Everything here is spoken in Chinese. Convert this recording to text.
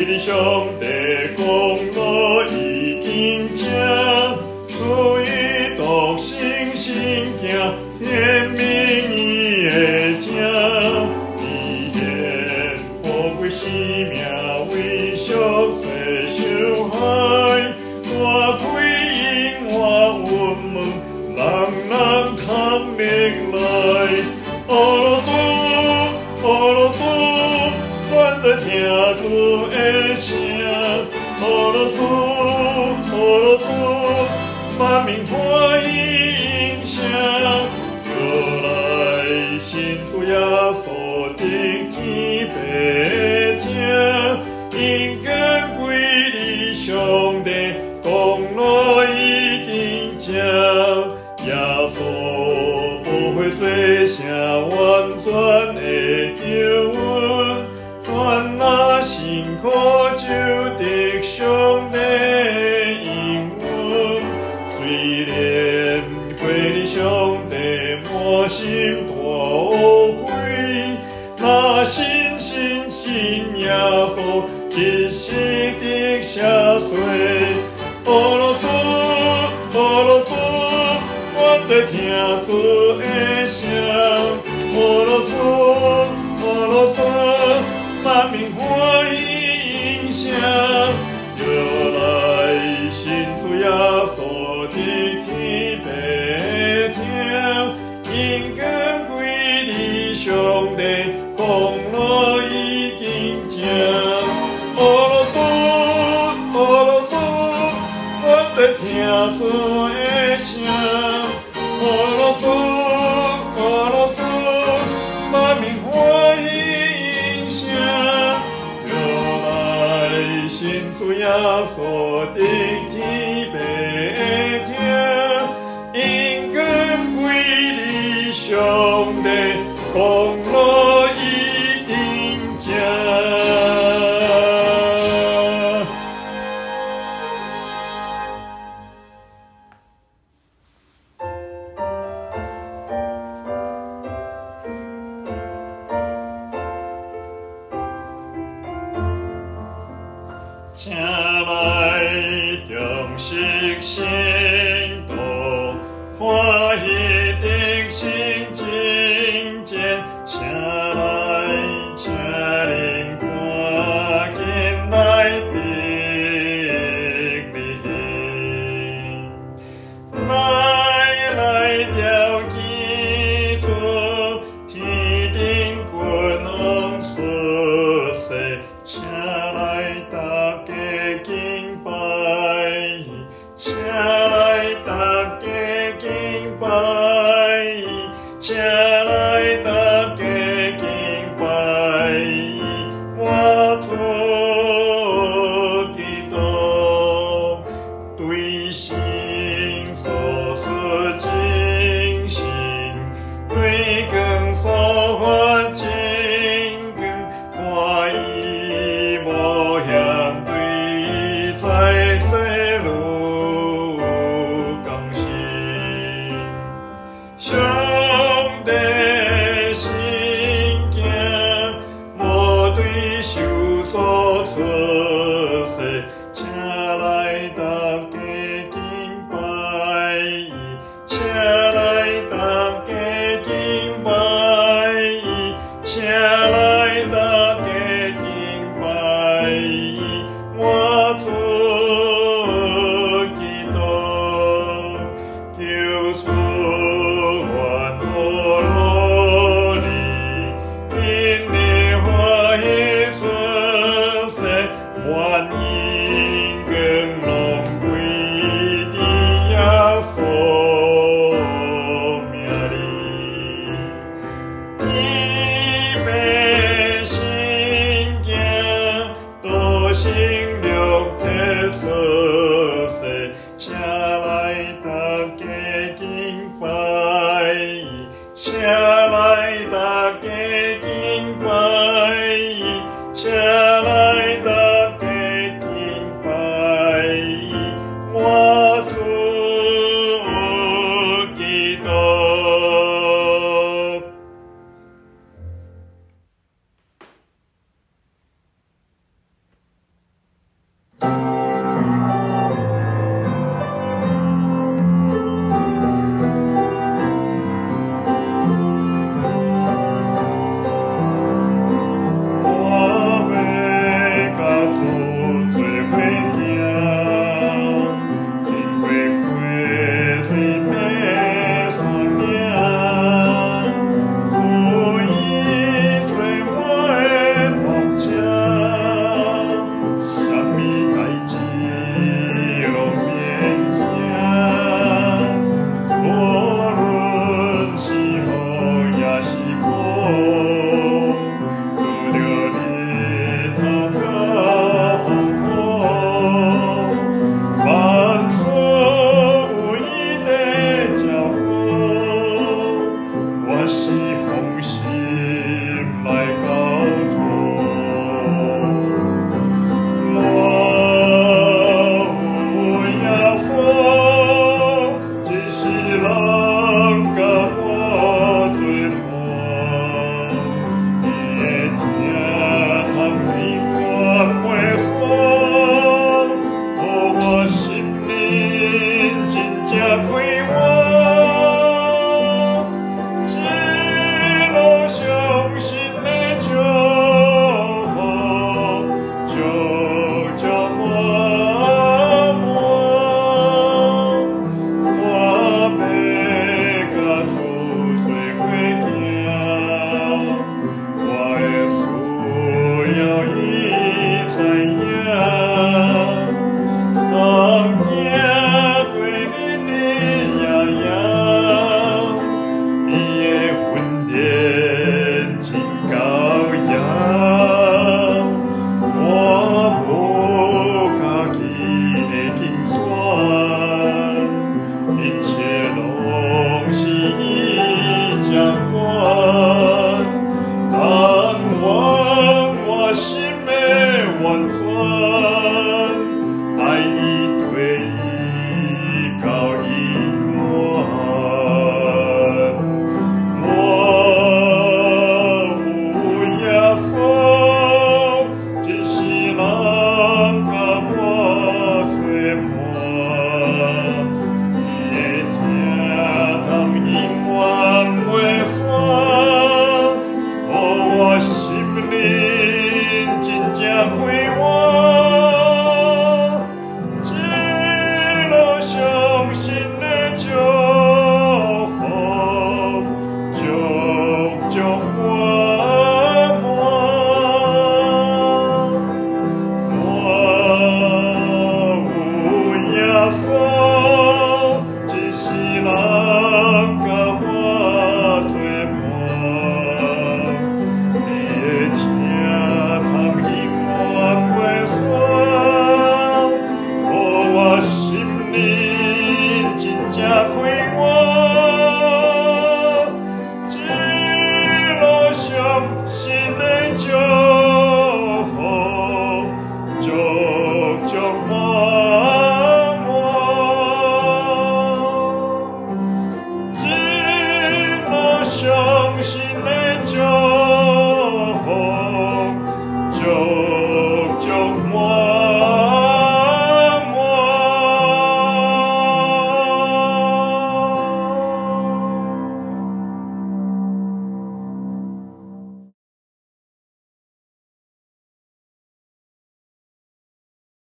你兄弟公路已经正，所以独心心行，显明伊的正。伊言宝贵生命为赎罪受害，大开永远运门，人通明来。阿罗祖，愿得听主的声。阿罗祖，万民欢喜应声。又来信主耶稣的天白听，因根归你兄弟，公路已经正。耶稣不会罪成完全的救恩，愿那辛苦就得上帝应允。虽然陪你兄弟满心大懊悔，那信耶稣一世的赦罪。阿罗祖，愿得听主的声。阿罗祖，万民欢喜应声。又来信主耶稣的天白听，因根归你兄弟，公路已经正。阿罗祖，愿得听主的声。阿罗祖，万民欢喜应声。又来信主耶稣的天白听，因根归你兄弟，公路已经正。请来重视行动，欢喜的心精简。请您看见来逼你，来调基督，天顶君王出世。请来大家敬拜，请来大家敬拜，请来大家敬拜，我主基督对心所赐精心，对更所发精更快意无限对在世路更新，兄弟心境无对受所出世，请来大家敬拜，请来大家敬拜，请来大家敬拜，我主基督救主还我罗尼，因你欢喜出世，万因更龙归的耶稣名里。天白心境，道心六体出世，请来大家敬拜，请来大家敬拜，请来大家敬拜，我主基督。万川。